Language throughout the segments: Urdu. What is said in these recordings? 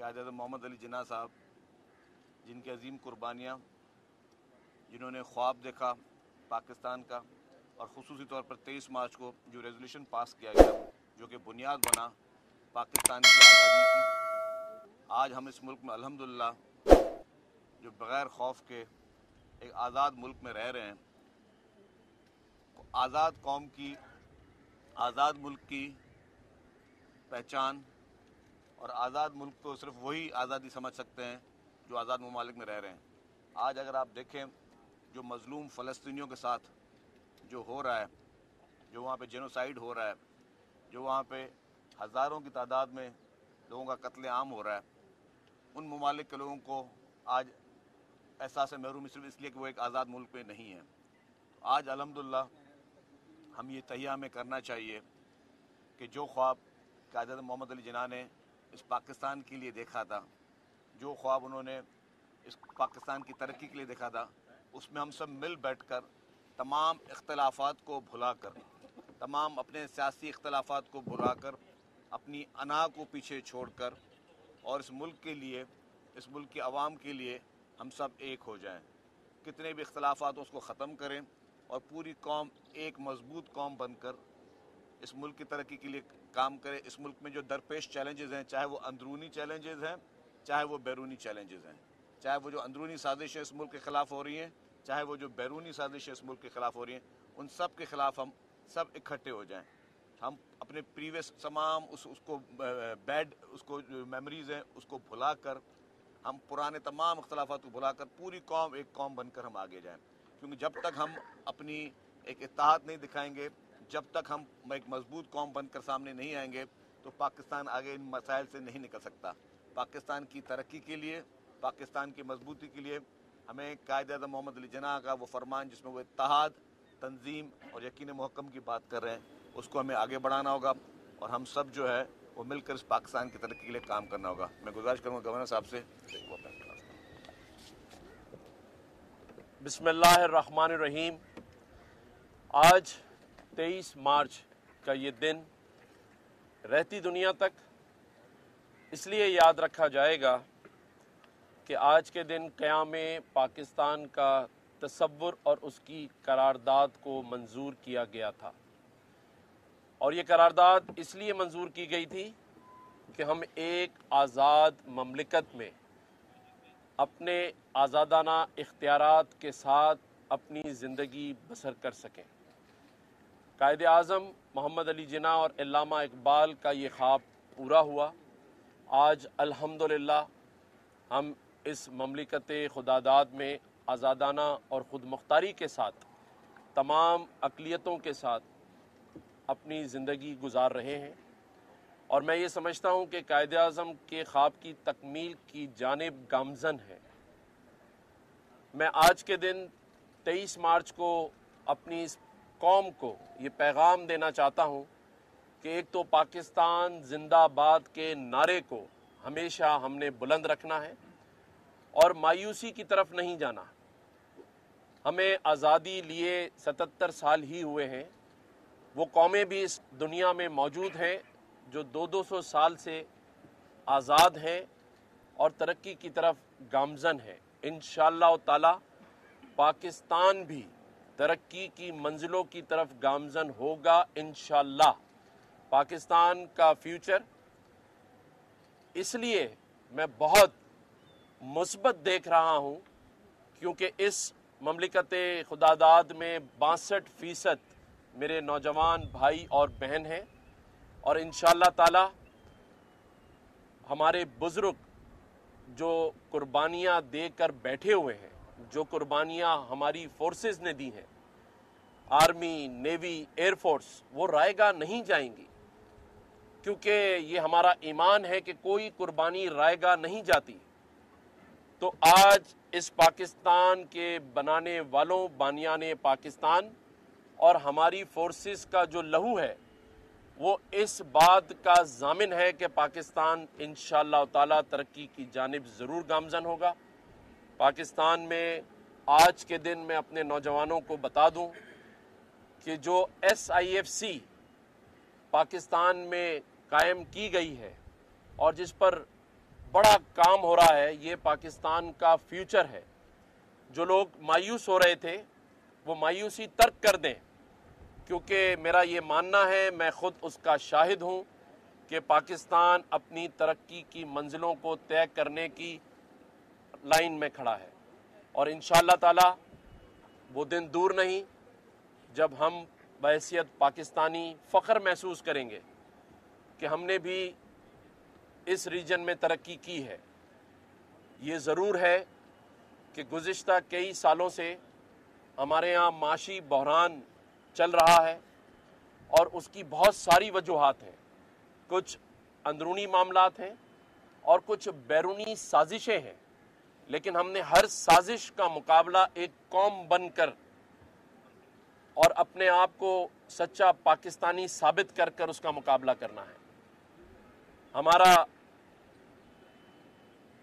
قائد اعظم محمد علی جناح صاحب جن کی عظیم قربانیاں، جنہوں نے خواب دیکھا پاکستان کا، اور خصوصی طور پر 23 مارچ کو جو ریزولوشن پاس کیا گیا جو کہ بنیاد بنا پاکستان کی آزادی کی، آج ہم اس ملک میں الحمدللہ جو بغیر خوف کے ایک آزاد ملک میں رہ رہے ہیں۔ آزاد قوم کی، آزاد ملک کی پہچان اور آزاد ملک کو صرف وہی آزادی سمجھ سکتے ہیں جو آزاد ممالک میں رہ رہے ہیں۔ آج اگر آپ دیکھیں جو مظلوم فلسطینیوں کے ساتھ جو ہو رہا ہے، جو وہاں پہ جینوسائیڈ ہو رہا ہے، جو وہاں پہ ہزاروں کی تعداد میں لوگوں کا قتل عام ہو رہا ہے، ان ممالک کے لوگوں کو آج احساس محرومی صرف اس لیے کہ وہ ایک آزاد ملک میں نہیں ہیں۔ آج الحمدللہ ہم یہ تہیہ ہمیں کرنا چاہیے کہ جو خواب قائد اعظم محمد علی جناح نے اس پاکستان کے لیے دیکھا تھا، جو خواب انہوں نے اس پاکستان کی ترقی کے لیے دیکھا تھا، اس میں ہم سب مل بیٹھ کر تمام اختلافات کو بھلا کر، تمام اپنے سیاسی اختلافات کو بھلا کر، اپنی انا کو پیچھے چھوڑ کر، اور اس ملک کے لیے، اس ملک کی عوام کے لیے ہم سب ایک ہو جائیں۔ کتنے بھی اختلافات ہوں اس کو ختم کریں اور پوری قوم ایک مضبوط قوم بن کر اس ملک کی ترقی کے لیے کام کرے۔ اس ملک میں جو درپیش چیلنجز ہیں، چاہے وہ اندرونی چیلنجز ہیں، چاہے وہ بیرونی چیلنجز ہیں، چاہے وہ جو اندرونی سازشیں اس ملک کے خلاف ہو رہی ہیں، چاہے وہ جو بیرونی سازشیں اس ملک کے خلاف ہو رہی ہیں، ان سب کے خلاف ہم سب اکٹھے ہو جائیں۔ ہم اپنے پریویس تمام اس کو بیڈ، اس کو جو میموریز ہیں اس کو بھلا کر، ہم پرانے تمام اختلافات کو بھلا کر پوری قوم ایک قوم بن کر ہم آگے جائیں۔ کیونکہ جب تک ہم اپنی ایک اتحاد نہیں دکھائیں گے، جب تک ہم ایک مضبوط قوم بن کر سامنے نہیں آئیں گے، تو پاکستان آگے ان مسائل سے نہیں نکل سکتا۔ پاکستان کی ترقی کے لیے، پاکستان کی مضبوطی کے لیے ہمیں قائد اعظم محمد علی جناح کا وہ فرمان جس میں وہ اتحاد، تنظیم اور یقین محکم کی بات کر رہے ہیں، اس کو ہمیں آگے بڑھانا ہوگا، اور ہم سب جو ہے وہ مل کر اس پاکستان کی ترقی کے لیے کام کرنا ہوگا۔ میں گزارش کروں گا گورنر صاحب سے بسم اللہ الرحمن الرحیم۔ آج 23 مارچ کا یہ دن رہتی دنیا تک اس لیے یاد رکھا جائے گا کہ آج کے دن قیام پاکستان کا تصور اور اس کی قرارداد کو منظور کیا گیا تھا، اور یہ قرارداد اس لیے منظور کی گئی تھی کہ ہم ایک آزاد مملکت میں اپنے آزادانہ اختیارات کے ساتھ اپنی زندگی بسر کر سکیں۔ قائد اعظم محمد علی جناح اور علامہ اقبال کا یہ خواب پورا ہوا۔ آج الحمدللہ ہم اس مملکت خداداد میں آزادانہ اور خود مختاری کے ساتھ تمام اقلیتوں کے ساتھ اپنی زندگی گزار رہے ہیں، اور میں یہ سمجھتا ہوں کہ قائد اعظم کے خواب کی تکمیل کی جانب گامزن ہے۔ میں آج کے دن 23 مارچ کو اپنی اس قوم کو یہ پیغام دینا چاہتا ہوں کہ ایک تو پاکستان زندہ باد کے نعرے کو ہمیشہ ہم نے بلند رکھنا ہے اور مایوسی کی طرف نہیں جانا۔ ہمیں آزادی لیے 77 سال ہی ہوئے ہیں، وہ قومیں بھی اس دنیا میں موجود ہیں جو 200 سال سے آزاد ہیں اور ترقی کی طرف گامزن ہیں۔ انشاءاللہ تعالی پاکستان بھی ترقی کی منزلوں کی طرف گامزن ہوگا انشاءاللہ۔ پاکستان کا فیوچر اس لیے میں بہت مثبت دیکھ رہا ہوں کیونکہ اس مملکت خداداد میں 62% میرے نوجوان بھائی اور بہن ہیں، اور انشاءاللہ تعالی ہمارے بزرگ جو قربانیاں دے کر بیٹھے ہوئے ہیں، جو قربانیاں ہماری فورسز نے دی ہیں، آرمی، نیوی، ایئر فورس، وہ رائے گاہ نہیں جائیں گی، کیونکہ یہ ہمارا ایمان ہے کہ کوئی قربانی رائے گاہ نہیں جاتی۔ تو آج اس پاکستان کے بنانے والوں، بانیان پاکستان اور ہماری فورسز کا جو لہو ہے وہ اس بات کا ضامن ہے کہ پاکستان انشاءاللہ تعالی ترقی کی جانب ضرور گامزن ہوگا۔ پاکستان میں آج کے دن میں اپنے نوجوانوں کو بتا دوں کہ جو SIFC پاکستان میں قائم کی گئی ہے اور جس پر بڑا کام ہو رہا ہے، یہ پاکستان کا فیوچر ہے۔ جو لوگ مایوس ہو رہے تھے وہ مایوسی ترک کر دیں، کیونکہ میرا یہ ماننا ہے، میں خود اس کا شاہد ہوں کہ پاکستان اپنی ترقی کی منزلوں کو طے کرنے کی لائن میں کھڑا ہے، اور انشاءاللہ تعالی وہ دن دور نہیں جب ہم بحیثیت پاکستانی فخر محسوس کریں گے کہ ہم نے بھی اس ریجن میں ترقی کی ہے۔ یہ ضرور ہے کہ گزشتہ کئی سالوں سے ہمارے ہاں معاشی بحران چل رہا ہے، اور اس کی بہت ساری وجوہات ہیں۔ کچھ اندرونی معاملات ہیں اور کچھ بیرونی سازشیں ہیں، لیکن ہم نے ہر سازش کا مقابلہ ایک قوم بن کر اور اپنے آپ کو سچا پاکستانی ثابت کر کر اس کا مقابلہ کرنا ہے۔ ہمارا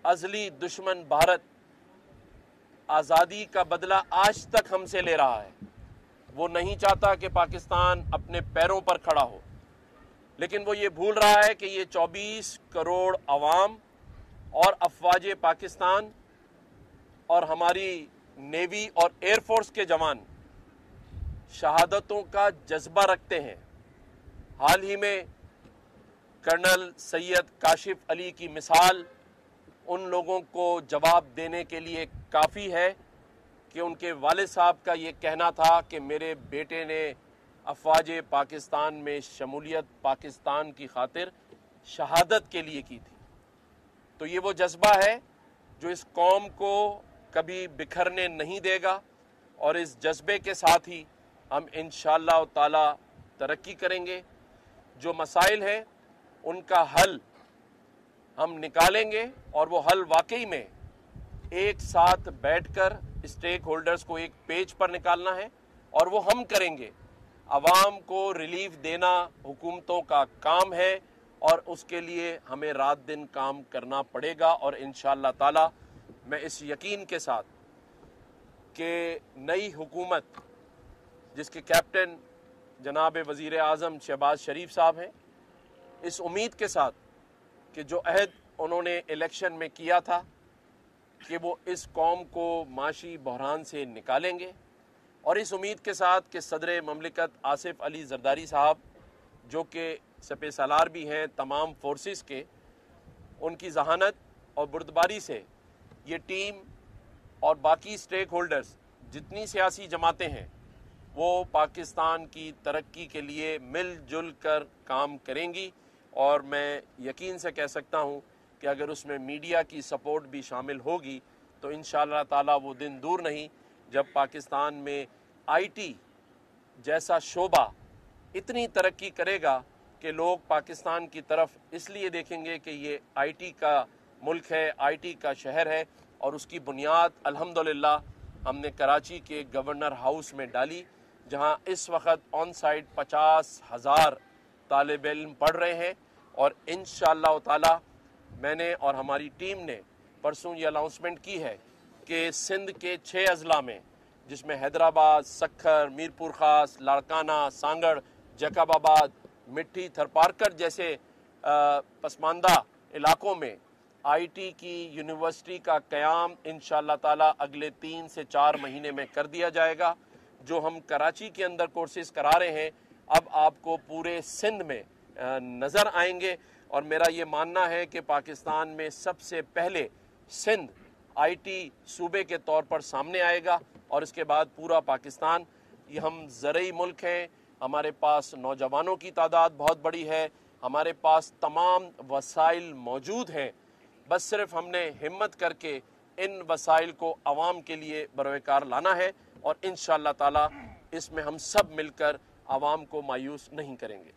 ازلی دشمن بھارت آزادی کا بدلہ آج تک ہم سے لے رہا ہے۔ وہ نہیں چاہتا کہ پاکستان اپنے پیروں پر کھڑا ہو، لیکن وہ یہ بھول رہا ہے کہ یہ 24 کروڑ عوام اور افواج پاکستان اور ہماری نیوی اور ایئر فورس کے جوان شہادتوں کا جذبہ رکھتے ہیں۔ حال ہی میں کرنل سید کاشف علی کی مثال ان لوگوں کو جواب دینے کے لیے کافی ہے کہ ان کے والد صاحب کا یہ کہنا تھا کہ میرے بیٹے نے افواج پاکستان میں شمولیت پاکستان کی خاطر شہادت کے لیے کی تھی۔ تو یہ وہ جذبہ ہے جو اس قوم کو کبھی بکھرنے نہیں دے گا، اور اس جذبے کے ساتھ ہی ہم انشاءاللہ تعالی ترقی کریں گے۔ جو مسائل ہیں ان کا حل ہم نکالیں گے، اور وہ حل واقعی میں ایک ساتھ بیٹھ کر اسٹیک ہولڈرز کو ایک پیج پر نکالنا ہے، اور وہ ہم کریں گے۔ عوام کو ریلیف دینا حکومتوں کا کام ہے، اور اس کے لیے ہمیں رات دن کام کرنا پڑے گا، اور انشاءاللہ تعالی میں اس یقین کے ساتھ کہ نئی حکومت جس کے کیپٹن جناب وزیر اعظم شہباز شریف صاحب ہیں، اس امید کے ساتھ کہ جو عہد انہوں نے الیکشن میں کیا تھا کہ وہ اس قوم کو معاشی بحران سے نکالیں گے، اور اس امید کے ساتھ کہ صدر مملکت آصف علی زرداری صاحب جو کہ سپہ سالار بھی ہیں تمام فورسز کے، ان کی ذہانت اور بردباری سے یہ ٹیم اور باقی سٹیک ہولڈرز جتنی سیاسی جماعتیں ہیں وہ پاکستان کی ترقی کے لیے مل جل کر کام کریں گی، اور میں یقین سے کہہ سکتا ہوں کہ اگر اس میں میڈیا کی سپورٹ بھی شامل ہوگی تو انشاءاللہ تعالی وہ دن دور نہیں جب پاکستان میں آئی ٹی جیسا شعبہ اتنی ترقی کرے گا کہ لوگ پاکستان کی طرف اس لیے دیکھیں گے کہ یہ آئی ٹی کا ملک ہے، آئی ٹی کا شہر ہے، اور اس کی بنیاد الحمدللہ ہم نے کراچی کے گورنر ہاؤس میں ڈالی، جہاں اس وقت آن سائٹ 50,000 طالب علم پڑھ رہے ہیں، اور انشاءاللہ تعالی میں نے اور ہماری ٹیم نے پرسوں یہ اناؤنسمنٹ کی ہے کہ سندھ کے 6 اضلاع میں، جس میں حیدرآباد، سکھر، میرپور خاص، لاڑکانہ، سانگڑ، جیکب آباد، مٹھی، تھرپارکر جیسے پسماندہ علاقوں میں آئی ٹی کی یونیورسٹی کا قیام انشاءاللہ تعالی اگلے 3 سے 4 مہینے میں کر دیا جائے گا۔ جو ہم کراچی کے اندر کورسز کرا رہے ہیں اب آپ کو پورے سندھ میں نظر آئیں گے، اور میرا یہ ماننا ہے کہ پاکستان میں سب سے پہلے سندھ آئی ٹی صوبے کے طور پر سامنے آئے گا، اور اس کے بعد پورا پاکستان۔ یہ ہم زرعی ملک ہیں، ہمارے پاس نوجوانوں کی تعداد بہت بڑی ہے، ہمارے پاس تمام وسائل موجود ہیں، بس صرف ہم نے ہمت کر کے ان وسائل کو عوام کے لیے بروئے کار لانا ہے، اور انشاءاللہ تعالی اس میں ہم سب مل کر عوام کو مایوس نہیں کریں گے۔